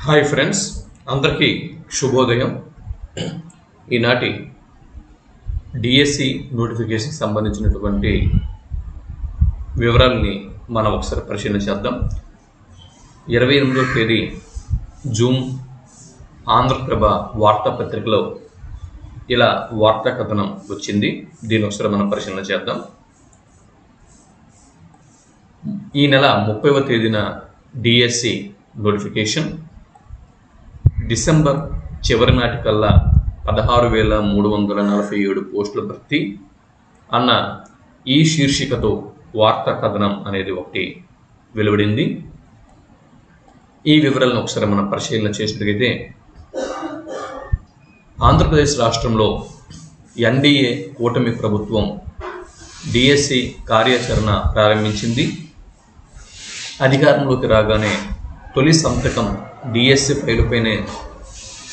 Hi friends, అందరికీ శుభోదయం. ఈనాటి డిఎస్సి నోటిఫికేషన్ సంబంధించినటువంటి వివరాలని మనం ఒకసారి పరిశీలన చేద్దాం. 28వ తేదీ జూన్ ఆంధ్రప్రభ వార్తాపత్రికలో ఇలా వార్తా కథనం వచ్చింది. దీని ఒకసారి మనం పరిశీలన చేద్దాం. ఈ నెల 30వ తేదీన డిఎస్సి నోటిఫికేషన్, డిసెంబర్ చివరి నాటికల్లా 16,347 పోస్టుల భర్తీ అన్న ఈ శీర్షికతో వార్తా కథనం అనేది ఒకటి వెలువడింది. ఈ వివరాలను ఒకసారి మనం పరిశీలన చేసినట్లయితే, ఆంధ్రప్రదేశ్ రాష్ట్రంలో ఎన్డీఏ కూటమి ప్రభుత్వం డిఎస్సి కార్యాచరణ ప్రారంభించింది. అధికారంలోకి రాగానే తొలి సంతకం డిఎస్సి ఫైలుపైనే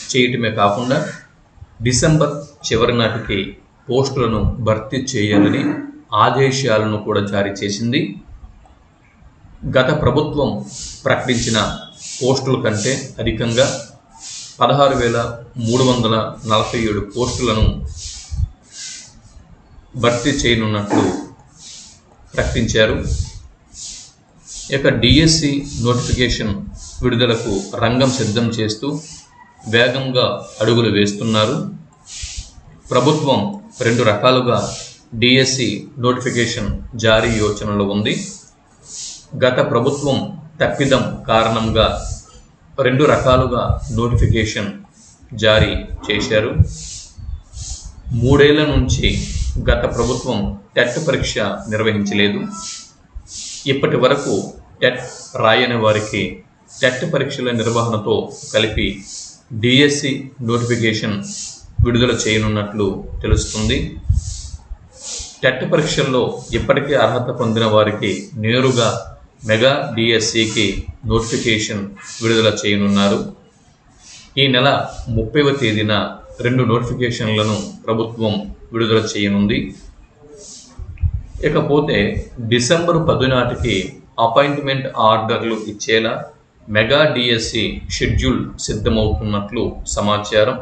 చేయటమే కాకుండా డిసెంబర్ చివరి నాటికి పోస్టులను భర్తీ చేయాలని ఆదేశాలను కూడా జారీ చేసింది. గత ప్రభుత్వం ప్రకటించిన పోస్టుల కంటే అధికంగా 16,347 పోస్టులను భర్తీ చేయనున్నట్లు ప్రకటించారు. ఇక డిఎస్సి నోటిఫికేషన్ విడుదలకు రంగం సిద్ధం చేస్తూ వేగంగా అడుగులు వేస్తున్నారు. ప్రభుత్వం 2 రకాలుగా డిఎస్సి నోటిఫికేషన్ జారీ యోచనలో ఉంది. గత ప్రభుత్వం తప్పిదం కారణంగా 2 రకాలుగా నోటిఫికేషన్ జారీ చేశారు. 3 ఏళ్ల నుంచి గత ప్రభుత్వం టెట్ పరీక్ష నిర్వహించలేదు. ఇప్పటి వరకు టెట్ రాయని వారికి టెట్ పరీక్షల నిర్వహణతో కలిపి డిఎస్సి నోటిఫికేషన్ విడుదల చేయనున్నట్లు తెలుస్తుంది. టెట్ పరీక్షల్లో ఇప్పటికే అర్హత పొందిన వారికి నేరుగా మెగా డిఎస్సికి నోటిఫికేషన్ విడుదల చేయనున్నారు. ఈ నెల 30వ తేదీన 2 నోటిఫికేషన్లను ప్రభుత్వం విడుదల చేయనుంది. ఇకపోతే డిసెంబర్ 10 నాటికి అపాయింట్మెంట్ ఆర్డర్లు ఇచ్చేలా మెగా డిఎస్సి షెడ్యూల్ సిద్ధమవుతున్నట్లు సమాచారం.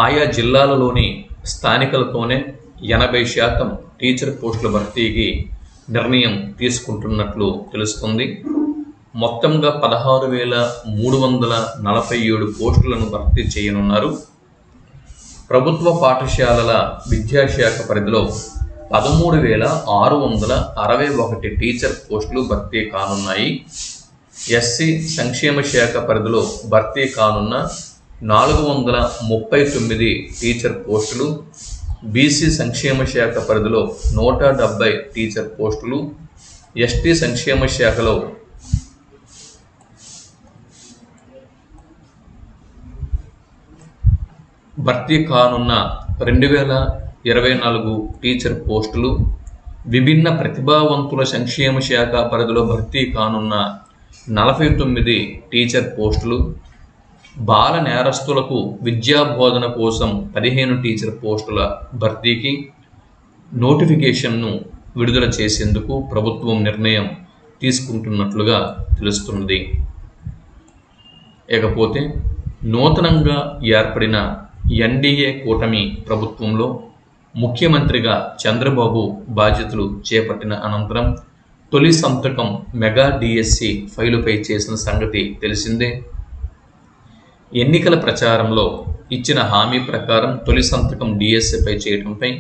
ఆయా జిల్లాలలోని స్థానికులతోనే 80% టీచర్ పోస్టుల భర్తీకి నిర్ణయం తీసుకుంటున్నట్లు తెలుస్తుంది. మొత్తంగా 16,347 పోస్టులను భర్తీ చేయనున్నారు. ప్రభుత్వ పాఠశాలల విద్యాశాఖ పరిధిలో 13,661 టీచర్ పోస్టులు భర్తీ కానున్నాయి. ఎస్సీ సంక్షేమ శాఖ పరిధిలో భర్తీ కానున్న 439 టీచర్ పోస్టులు, బీసీ సంక్షేమ శాఖ పరిధిలో 170 టీచర్ పోస్టులు, ఎస్టీ సంక్షేమ శాఖలో భర్తీ కానున్న 2,024 టీచర్ పోస్టులు, విభిన్న ప్రతిభావంతుల సంక్షేమ శాఖ పరిధిలో భర్తీ కానున్న 49 టీచర్ పోస్టులు, బాల నేరస్తులకు విద్యా బోధన కోసం 15 టీచర్ పోస్టుల భర్తీకి నోటిఫికేషన్ను విడుదల చేసేందుకు ప్రభుత్వం నిర్ణయం తీసుకుంటున్నట్లుగా తెలుస్తున్నది. ఇకపోతే నూతనంగా ఏర్పడిన ఎన్డీఏ కూటమి ప్రభుత్వంలో ముఖ్యమంత్రిగా చంద్రబాబు బాధ్యతలు చేపట్టిన అనంతరం తొలి సంతకం మెగా డిఎస్సి ఫైలుపై చేసిన సంగతి తెలిసిందే. ఎన్నికల ప్రచారంలో ఇచ్చిన హామీ ప్రకారం తొలి సంతకం డిఎస్సిపై చేయడంపై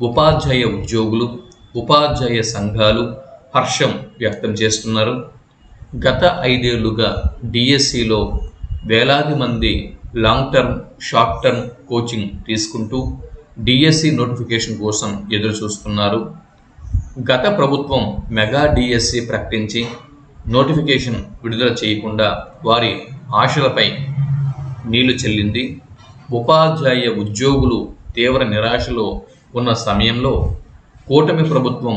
ఉపాధ్యాయ ఉద్యోగులు, ఉపాధ్యాయ సంఘాలు హర్షం వ్యక్తం చేస్తున్నారు. గత 5 ఏళ్లుగా డిఎస్సిలో వేలాది మంది long term, short term coaching తీసుకుంటూ డిఎస్సి నోటిఫికేషన్ కోసం ఎదురు చూస్తున్నారు. గత ప్రభుత్వం మెగా డిఎస్సి ప్రకటించి నోటిఫికేషన్ విడుదల చేయకుండా వారి ఆశలపై నీళ్లు చెల్లింది. ఉపాధ్యాయ ఉద్యోగులు తీవ్ర నిరాశలో ఉన్న సమయంలో కూటమి ప్రభుత్వం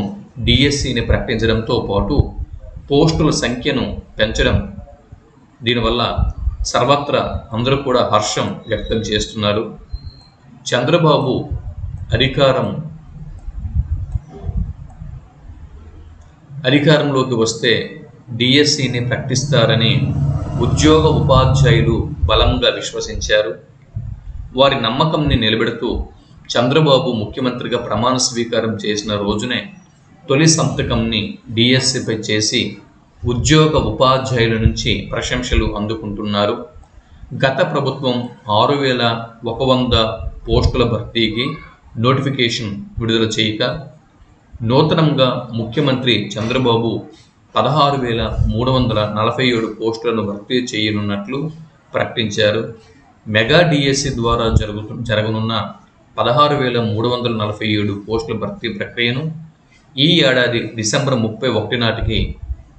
డిఎస్సిని ప్రకటించడంతో పాటు పోస్టుల సంఖ్యను పెంచడం, దీనివల్ల సర్వత్రా అందరూ కూడా హర్షం వ్యక్తం చేస్తున్నారు. చంద్రబాబు అధికారంలోకి వస్తే డిఎస్సిని ప్రకటిస్తారని ఉద్యోగ ఉపాధ్యాయులు బలంగా విశ్వసించారు. వారి నమ్మకంని నిలబెడుతూ చంద్రబాబు ముఖ్యమంత్రిగా ప్రమాణ స్వీకారం చేసిన రోజునే తొలి సంతకంని డిఎస్సిపై చేసి ఉద్యోగ ఉపాధ్యాయుల నుంచి ప్రశంసలు అందుకుంటున్నారు. గత ప్రభుత్వం 6,100 పోస్టుల భర్తీకి నోటిఫికేషన్ విడుదల చేయక నూతనంగా ముఖ్యమంత్రి చంద్రబాబు 16,347 పోస్టులను భర్తీ చేయనున్నట్లు ప్రకటించారు. మెగా డిఎస్సి ద్వారా జరగనున్న 16,347 పోస్టుల భర్తీ ప్రక్రియను ఈ ఏడాది డిసెంబర్ 31 నాటికి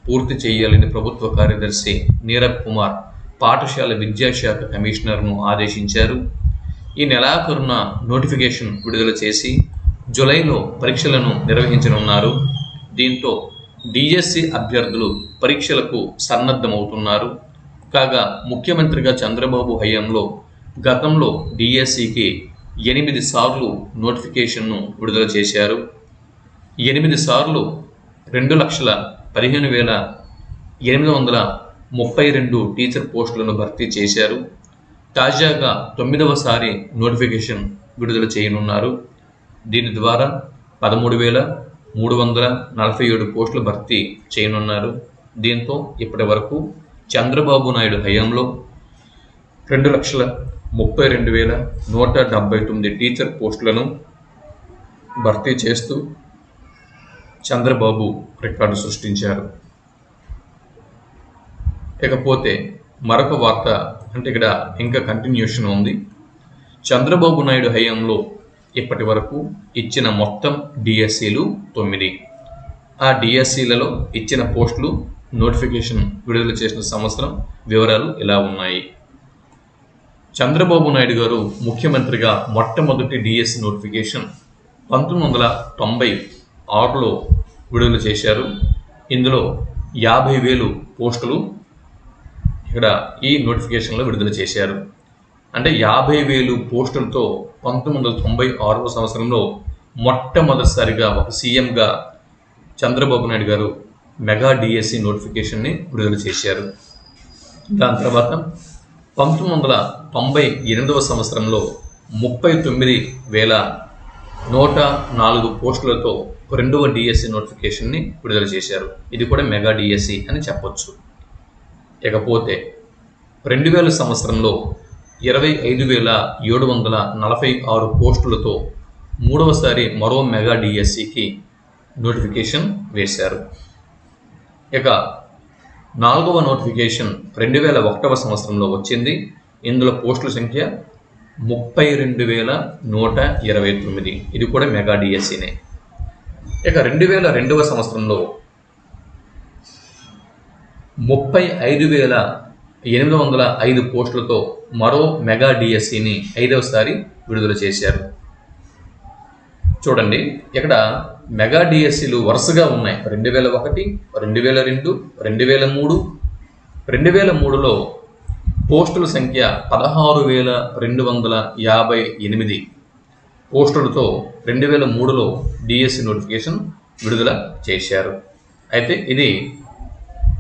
పూర్తి చేయాలని ప్రభుత్వ కార్యదర్శి నీరబ్ కుమార్ పాఠశాల విద్యాశాఖ కమిషనర్ను ఆదేశించారు. ఈ నెలాఖరున నోటిఫికేషన్ విడుదల చేసి జూలైలో పరీక్షలను నిర్వహించనున్నారు. దీంతో డిఎస్సి అభ్యర్థులు పరీక్షలకు సన్నద్ధమవుతున్నారు. కాగా ముఖ్యమంత్రిగా చంద్రబాబు హయాంలో గతంలో డిఎస్సికి 8 సార్లు నోటిఫికేషన్ను విడుదల చేశారు. 8 సార్లు 2,15,832 టీచర్ పోస్టులను భర్తీ చేశారు. తాజాగా 9వసారి నోటిఫికేషన్ విడుదల చేయనున్నారు. దీని ద్వారా 13,347 పోస్టులు భర్తీ చేయనున్నారు. దీంతో ఇప్పటి వరకు చంద్రబాబు నాయుడు హయాంలో 2,32,179 టీచర్ పోస్టులను భర్తీ చేస్తూ చంద్రబాబు రికార్డు సృష్టించారు. ఇకపోతే మరొక వార్త, అంటే ఇక్కడ ఇంకా కంటిన్యూషన్ ఉంది. చంద్రబాబు నాయుడు హయాంలో ఇప్పటి వరకు ఇచ్చిన మొత్తం డిఎస్సీలు 9. ఆ డిఎస్సీలలో ఇచ్చిన పోస్టులు నోటిఫికేషన్ విడుదల చేసిన సంవత్సరం వివరాలు ఇలా ఉన్నాయి. చంద్రబాబు నాయుడు గారు ముఖ్యమంత్రిగా మొట్టమొదటి డిఎస్సి నోటిఫికేషన్ 1996లో విడుదల చేశారు. ఇందులో 50,000 పోస్టులు ఇక్కడ ఈ నోటిఫికేషన్లో విడుదల చేశారు. అంటే 50,000 పోస్టులతో 1996వ సంవత్సరంలో మొట్టమొదటిసారిగా ఒక సీఎంగా చంద్రబాబు నాయుడు గారు మెగా డిఎస్సి నోటిఫికేషన్ని విడుదల చేశారు. దాని తర్వాత 1998వ సంవత్సరంలో 39,104 పోస్టులతో రెండవ డిఎస్సి నోటిఫికేషన్ని విడుదల చేశారు. ఇది కూడా మెగా డిఎస్సి అని చెప్పొచ్చు. ఇకపోతే 2000 సంవత్సరంలో 25,746 పోస్టులతో మూడవసారి మరో మెగా డిఎస్సికి నోటిఫికేషన్ వేశారు. ఇక 4వ నోటిఫికేషన్ 2001వ సంవత్సరంలో వచ్చింది. ఇందులో పోస్టుల సంఖ్య 32,129. ఇది కూడా మెగా డిఎస్సినే. ఇక 2002వ సంవత్సరంలో 35,805 పోస్టులతో మరో మెగా డిఎస్సిని 5వసారి విడుదల చేశారు. చూడండి, ఇక్కడ మెగా డిఎస్సీలు వరుసగా ఉన్నాయి. 2001, 2002, 2003. 2003లో పోస్టుల సంఖ్య 16,258 పోస్టులతో 2003లో డిఎస్సి నోటిఫికేషన్ విడుదల చేశారు. అయితే ఇది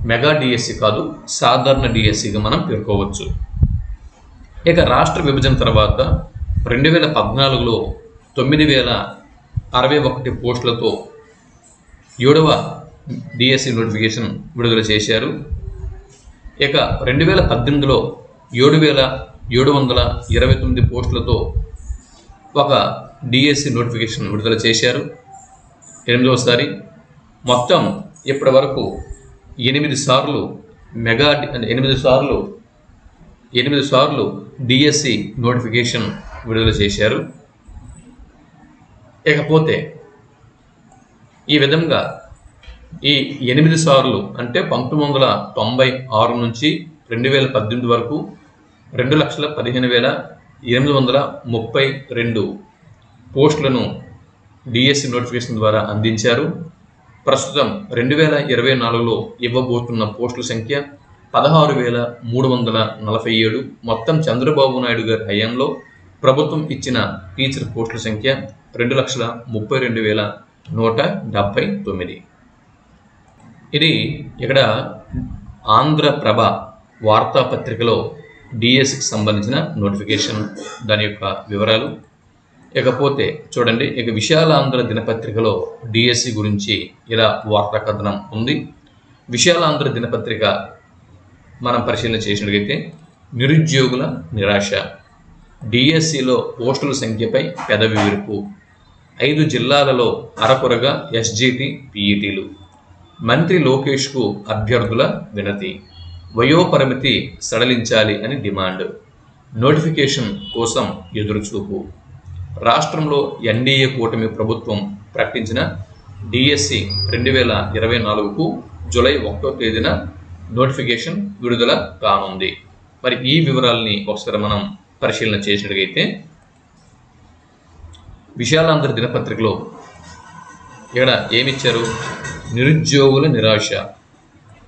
మెగా డిఎస్సి కాదు, సాధారణ డిఎస్సిగా మనం పేర్కోవచ్చు. ఇక రాష్ట్ర విభజన తర్వాత 2014లో 9,061 పోస్టులతో 7వ డిఎస్సి నోటిఫికేషన్ విడుదల చేశారు. ఇక 2018లో 7,729 పోస్టులతో ఒక డిఎస్సి నోటిఫికేషన్ విడుదల చేశారు 8వసారి. మొత్తం ఇప్పటి వరకు 8 సార్లు డిఎస్సి నోటిఫికేషన్ విడుదల చేశారు. ఇకపోతే ఈ విధంగా ఈ 8 సార్లు అంటే 1996 నుంచి 2018 వరకు 2,15,832 పోస్టులను డిఎస్సి నోటిఫికేషన్ ద్వారా అందించారు. ప్రస్తుతం 2024లో ఇవ్వబోతున్న పోస్టుల సంఖ్య 16,347. మొత్తం చంద్రబాబు నాయుడు గారి హయాంలో ప్రభుత్వం ఇచ్చిన టీచర్ పోస్టుల సంఖ్య 2,32,179. ఇది ఇక్కడ ఆంధ్రప్రభ వార్తాపత్రికలో డిఎస్సికి సంబంధించిన నోటిఫికేషన్, దాని యొక్క వివరాలు. ఇకపోతే చూడండి, ఇక విశాలాంధ్ర దినపత్రికలో డిఎస్సి గురించి ఇలా వార్తా కథనం ఉంది. విశాలాంధ్ర దినపత్రిక మనం పరిశీలన చేసినట్లయితే నిరుద్యోగుల నిరాశ, డిఎస్సిలో పోస్టుల సంఖ్యపై పెదవి విరుపు, 5 జిల్లాలలో అరకొరగా ఎస్జిటి పిఈటీలు, మంత్రి లోకేష్కు అభ్యర్థుల వినతి, వయోపరిమితి సడలించాలి అని డిమాండ్, నోటిఫికేషన్ కోసం ఎదురుచూపు, రాష్ట్రంలో ఎన్డీఏ కూటమి ప్రభుత్వం ప్రకటించిన డిఎస్సి 2024కు జూలై 1వ తేదీన నోటిఫికేషన్ విడుదల కానుంది. మరి ఈ వివరాలని ఒకసారి మనం పరిశీలన చేసినట్లయితే విశాలాంధ్ర దినపత్రికలో ఇక్కడ ఏమిచ్చారు? నిరుద్యోగుల నిరాశ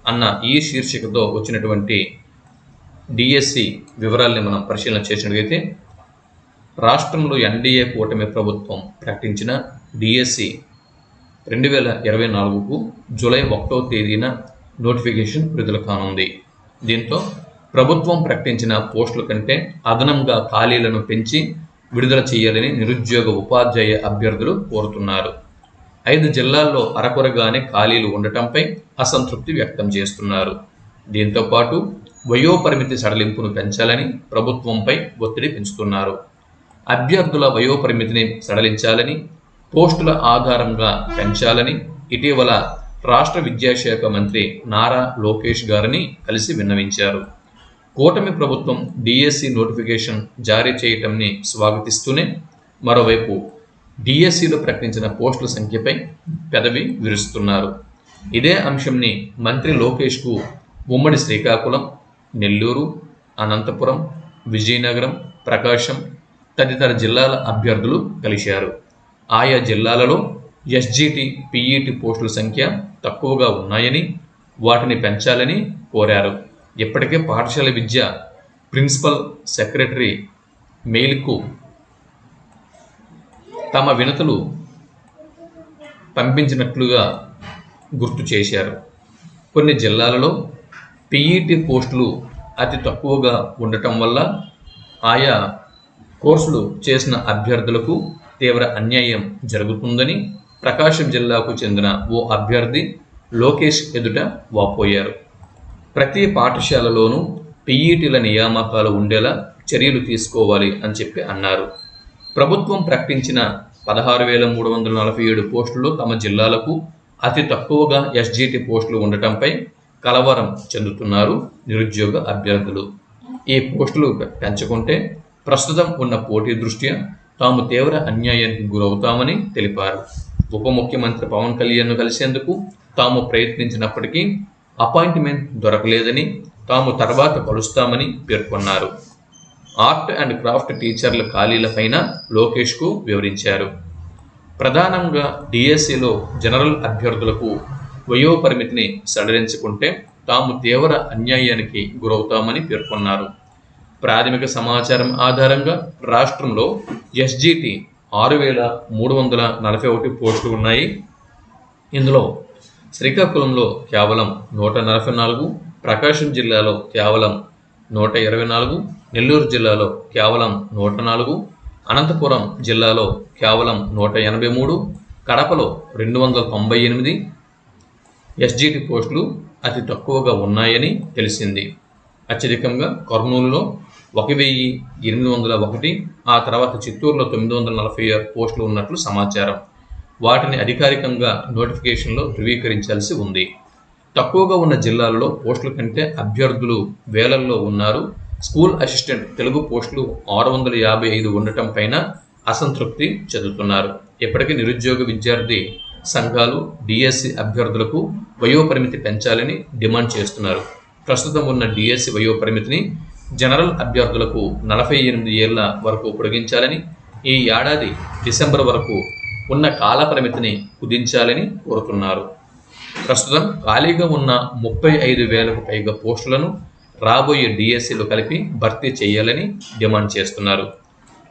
అన్న ఈ శీర్షికతో వచ్చినటువంటి డిఎస్సి వివరాలని మనం పరిశీలన చేసినట్లయితే రాష్ట్రంలో ఎన్డీఏ కూటమి ప్రభుత్వం ప్రకటించిన డిఎస్సి 2024కు జూలై 1వ తేదీన నోటిఫికేషన్ విడుదల కానుంది. దీంతో ప్రభుత్వం ప్రకటించిన పోస్టుల కంటే అదనంగా ఖాళీలను పెంచి విడుదల చేయాలని నిరుద్యోగ ఉపాధ్యాయ అభ్యర్థులు కోరుతున్నారు. 5 జిల్లాల్లో అరకొరగానే ఖాళీలు ఉండటంపై అసంతృప్తి వ్యక్తం చేస్తున్నారు. దీంతో పాటు వయోపరిమితి సడలింపును పెంచాలని ప్రభుత్వంపై ఒత్తిడి పెంచుతున్నారు. అభ్యర్థుల వయోపరిమితిని సడలించాలని, పోస్టుల ఆధారంగా పెంచాలని ఇటీవల రాష్ట్ర విద్యాశాఖ మంత్రి నారా లోకేష్ గారిని కలిసి విన్నవించారు. కూటమి ప్రభుత్వం డిఎస్సి నోటిఫికేషన్ జారీ చేయటంని స్వాగతిస్తూనే మరోవైపు డిఎస్సిలో ప్రకటించిన పోస్టుల సంఖ్యపై పెదవి విరుస్తున్నారు. ఇదే అంశంని మంత్రి లోకేష్కు ఉమ్మడి శ్రీకాకుళం, నెల్లూరు, అనంతపురం, విజయనగరం, ప్రకాశం తదితర జిల్లాల అభ్యర్థులు కలిశారు. ఆయా జిల్లాలలో ఎస్జిటి పిఈటి పోస్టుల సంఖ్య తక్కువగా ఉన్నాయని, వాటిని పెంచాలని కోరారు. ఇప్పటికే పాఠశాల విద్య ప్రిన్సిపల్ సెక్రటరీ మెయిల్కు తమ వినతులు పంపించినట్లుగా గుర్తు చేశారు. కొన్ని జిల్లాలలో పిఈటి పోస్టులు అతి తక్కువగా ఉండటం వల్ల ఆయా కోర్సులు చేసిన అభ్యర్థులకు తీవ్ర అన్యాయం జరుగుతుందని ప్రకాశం జిల్లాకు చెందిన ఓ అభ్యర్థి లోకేష్ ఎదుట వాపోయారు. ప్రతి పాఠశాలలోనూ పిఈటీల నియామకాలు ఉండేలా చర్యలు తీసుకోవాలి అని చెప్పి అన్నారు. ప్రభుత్వం ప్రకటించిన 16,347 పోస్టుల్లో తమ జిల్లాలకు అతి తక్కువగా ఎస్జిటి పోస్టులు ఉండటంపై కలవరం చెందుతున్నారు నిరుద్యోగ అభ్యర్థులు. ఈ పోస్టులు పెంచుకుంటే ప్రస్తుతం ఉన్న పోటీ దృష్ట్యా తాము తీవ్ర అన్యాయానికి గురవుతామని తెలిపారు. ఉప ముఖ్యమంత్రి పవన్ కళ్యాణ్ను కలిసేందుకు తాము ప్రయత్నించినప్పటికీ అపాయింట్మెంట్ దొరకలేదని, తాము తర్వాత కలుస్తామని పేర్కొన్నారు. ఆర్ట్ అండ్ క్రాఫ్ట్ టీచర్ల ఖాళీలపైన లోకేష్కు వివరించారు. ప్రధానంగా డిఎస్సిలో జనరల్ అభ్యర్థులకు వయోపరిమితిని సడలించుకుంటే తాము తీవ్ర అన్యాయానికి గురవుతామని పేర్కొన్నారు. ప్రాథమిక సమాచారం ఆధారంగా రాష్ట్రంలో ఎస్జిటి 6,341 పోస్టులు ఉన్నాయి. ఇందులో శ్రీకాకుళంలో కేవలం 144, ప్రకాశం జిల్లాలో కేవలం 124, నెల్లూరు జిల్లాలో కేవలం 104, అనంతపురం జిల్లాలో కేవలం 183, కడపలో 298 ఎస్జిటి పోస్టులు అతి తక్కువగా ఉన్నాయని తెలిసింది. అత్యధికంగా కర్నూలులో 1,801, ఆ తర్వాత చిత్తూరులో 946 పోస్టులు ఉన్నట్లు సమాచారం. వాటిని అధికారికంగా నోటిఫికేషన్లో ధృవీకరించాల్సి ఉంది. తక్కువగా ఉన్న జిల్లాలలో పోస్టుల కంటే అభ్యర్థులు వేలల్లో ఉన్నారు. స్కూల్ అసిస్టెంట్ తెలుగు పోస్టులు 655 ఉండటం పైన అసంతృప్తి చెందుతున్నారు. ఇప్పటికీ నిరుద్యోగ విద్యార్థి సంఘాలు డిఎస్సి అభ్యర్థులకు వయోపరిమితి పెంచాలని డిమాండ్ చేస్తున్నారు. ప్రస్తుతం ఉన్న డిఎస్సి వయోపరిమితిని జనరల్ అభ్యర్థులకు 48 ఏళ్ల వరకు పొడిగించాలని, ఈ ఏడాది డిసెంబర్ వరకు ఉన్న కాల పరిమితిని కుదించాలని కోరుతున్నారు. ప్రస్తుతం ఖాళీగా ఉన్న 35,000కు పైగా పోస్టులను రాబోయే డిఎస్సిలో కలిపి భర్తీ చేయాలని డిమాండ్ చేస్తున్నారు.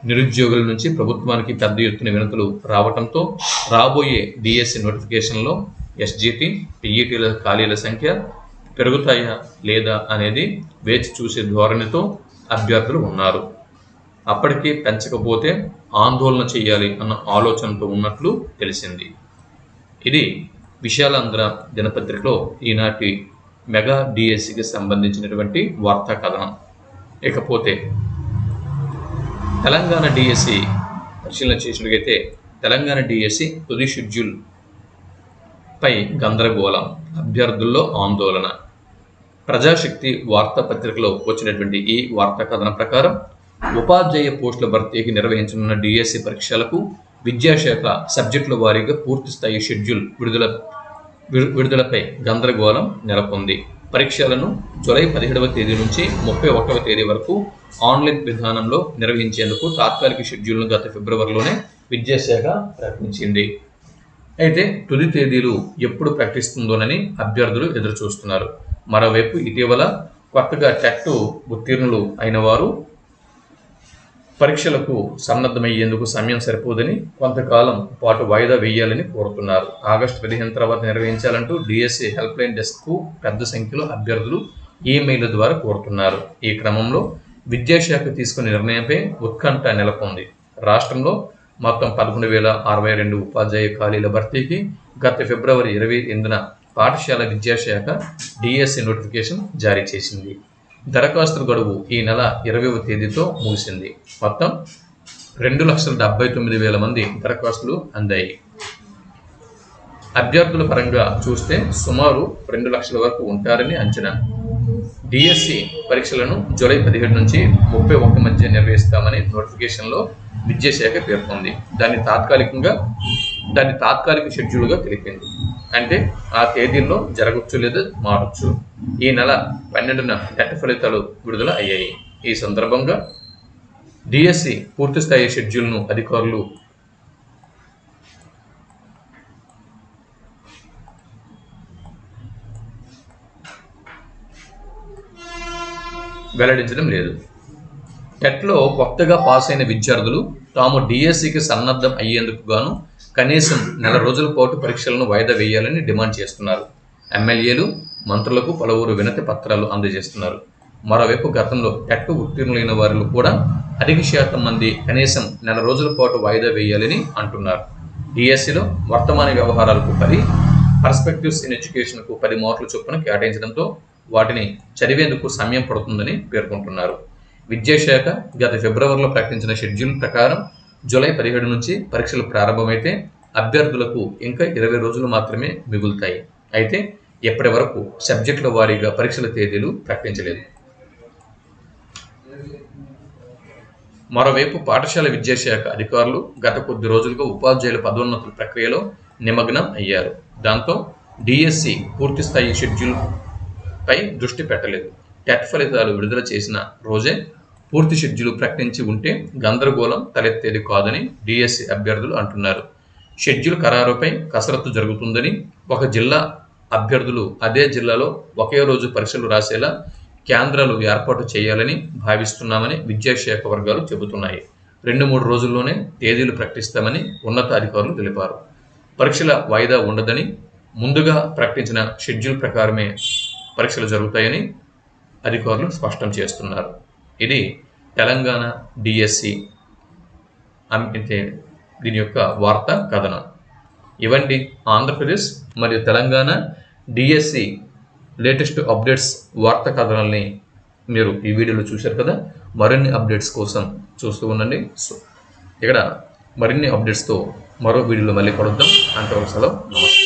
నిరుద్యోగుల నుంచి ప్రభుత్వానికి పెద్ద ఎత్తున వినతులు రావడంతో రాబోయే డిఎస్సి నోటిఫికేషన్లో ఎస్జిటి, పిఈటీల ఖాళీల సంఖ్య పెరుగుతాయా లేదా అనేది వేచి చూసే ధోరణితో అభ్యర్థులు ఉన్నారు. అప్పటికీ పెంచకపోతే ఆందోళన చేయాలి అన్న ఆలోచనతో ఉన్నట్లు తెలిసింది. ఇది విశాలాంధ్ర దినపత్రికలో ఈనాటి మెగా డిఎస్సికి సంబంధించినటువంటి వార్తా కథనం. ఇకపోతే తెలంగాణ డిఎస్సి పరిశీలన చేసినట్లయితే తెలంగాణ డిఎస్సి తుది షెడ్యూల్ పై గందరగోళం, అభ్యర్థుల్లో ఆందోళన. ప్రజాశక్తి వార్తాపత్రికలో వచ్చినటువంటి ఈ వార్తా కథనం ప్రకారం ఉపాధ్యాయ పోస్టుల భర్తీకి నిర్వహించనున్న డిఎస్సి పరీక్షలకు విద్యాశాఖ సబ్జెక్టుల వారీగా పూర్తిస్థాయి షెడ్యూల్ విడుదలపై గందరగోళం నెలకొంది. పరీక్షలను జూలై 17వ తేదీ నుంచి 31వ తేదీ వరకు ఆన్లైన్ విధానంలో నిర్వహించేందుకు తాత్కాలిక షెడ్యూల్ను గత ఫిబ్రవరిలోనే విద్యాశాఖ ప్రకటించింది. అయితే తుది తేదీలు ఎప్పుడు ప్రకటిస్తుందోనని అభ్యర్థులు ఎదురుచూస్తున్నారు. మరోవైపు ఇటీవల కొత్తగా టెట్ ఉత్తీర్ణులు అయిన వారు పరీక్షలకు సన్నద్ధమయ్యేందుకు సమయం సరిపోదని కొంతకాలం పాటు వాయిదా వేయాలని కోరుతున్నారు. ఆగస్టు 15 తర్వాత నిర్వహించాలంటూ డిఎస్సి హెల్ప్ లైన్ డెస్క్కు పెద్ద సంఖ్యలో అభ్యర్థులు ఈమెయిల్ ద్వారా కోరుతున్నారు. ఈ క్రమంలో విద్యాశాఖ తీసుకునే నిర్ణయంపై ఉత్కంఠ నెలకొంది. రాష్ట్రంలో మొత్తం 11,062 ఉపాధ్యాయ ఖాళీల భర్తీకి గత ఫిబ్రవరి 28న పాఠశాల విద్యాశాఖ డిఎస్సి నోటిఫికేషన్ జారీ చేసింది. దరఖాస్తుల గడువు ఈ నెల 20వ తేదీతో ముగిసింది. మొత్తం 2,79,000 మంది దరఖాస్తులు అందాయి. అభ్యర్థుల పరంగా చూస్తే సుమారు 2 లక్షల వరకు ఉంటారని అంచనా. డిఎస్సి పరీక్షలను జూలై 17 నుంచి 31 మధ్య నిర్వహిస్తామని నోటిఫికేషన్లో విద్యాశాఖ పేర్కొంది. దాన్ని తాత్కాలిక షెడ్యూల్గా తెలిపింది. అంటే ఆ తేదీల్లో జరగచ్చు లేదా మారచ్చు. ఈ నెల 12న టెట్ ఫలితాలు విడుదల అయ్యాయి. ఈ సందర్భంగా డిఎస్సి పూర్తిస్థాయి షెడ్యూల్ను అధికారులు వెల్లడించడం లేదు. టెట్లో కొత్తగా పాస్ అయిన విద్యార్థులు తాము డిఎస్సికి సన్నద్ధం అయ్యేందుకు గాను కనీసం నెల రోజుల పాటు పరీక్షలను వాయిదా వేయాలని డిమాండ్ చేస్తున్నారు. ఎమ్మెల్యేలు, మంత్రులకు పలువురు వినతి పత్రాలు అందజేస్తున్నారు. మరోవైపు గతంలో టెట్ ఉత్తీర్ణులైన వారిలో కూడా అధిక శాతం మంది కనీసం నెల రోజుల పాటు వాయిదా వేయాలని అంటున్నారు. డిఎస్సిలో వర్తమాన వ్యవహారాలకు 10, పర్స్పెక్టివ్స్ ఇన్ ఎడ్యుకేషన్కు 10 మార్కుల చొప్పున కేటాయించడంతో వాటిని చదివేందుకు సమయం పడుతుందని పేర్కొంటున్నారు. విద్యాశాఖ గత ఫిబ్రవరిలో ప్రకటించిన షెడ్యూల్ ప్రకారం జూలై 17 నుంచి పరీక్షలు ప్రారంభమైతే అభ్యర్థులకు ఇంకా 20 రోజులు మాత్రమే మిగులుతాయి. అయితే ఎప్పటి వరకు సబ్జెక్టుల వారీగా పరీక్షల తేదీలు ప్రకటించలేదు. మరోవైపు పాఠశాల విద్యాశాఖ అధికారులు గత కొద్ది రోజులుగా ఉపాధ్యాయుల పదోన్నతుల ప్రక్రియలో నిమగ్నం అయ్యారు. దాంతో డిఎస్సి పూర్తిస్థాయి షెడ్యూల్ పై దృష్టి పెట్టలేదు. టెట్ ఫలితాలు విడుదల చేసిన రోజే పూర్తి షెడ్యూల్ ప్రకటించి ఉంటే గందరగోళం తలెత్తేది కాదని డిఎస్సి అభ్యర్థులు అంటున్నారు. షెడ్యూల్ ఖరారుపై కసరత్తు జరుగుతుందని, ఒక జిల్లా అభ్యర్థులు అదే జిల్లాలో ఒకే రోజు పరీక్షలు రాసేలా కేంద్రాలు ఏర్పాటు చేయాలని భావిస్తున్నామని విద్యాశాఖ వర్గాలు చెబుతున్నాయి. 2-3 రోజుల్లోనే తేదీలు ప్రకటిస్తామని ఉన్నతాధికారులు తెలిపారు. పరీక్షల వాయిదా ఉండదని, ముందుగా ప్రకటించిన షెడ్యూల్ ప్రకారమే పరీక్షలు జరుగుతాయని అధికారులు స్పష్టం చేస్తున్నారు. ఇది తెలంగాణ డిఎస్సి దీని యొక్క వార్తా కథనం. ఇవండి ఆంధ్రప్రదేశ్ మరియు తెలంగాణ డిఎస్సి లేటెస్ట్ అప్డేట్స్ వార్తా కథనాలని మీరు ఈ వీడియోలో చూశారు కదా. మరిన్ని అప్డేట్స్ కోసం చూస్తూ ఉండండి. ఇక్కడ మరిన్ని అప్డేట్స్తో మరో వీడియోలో మళ్ళీ కలుద్దాం. అంతవరకు సెలవు. నమస్తే.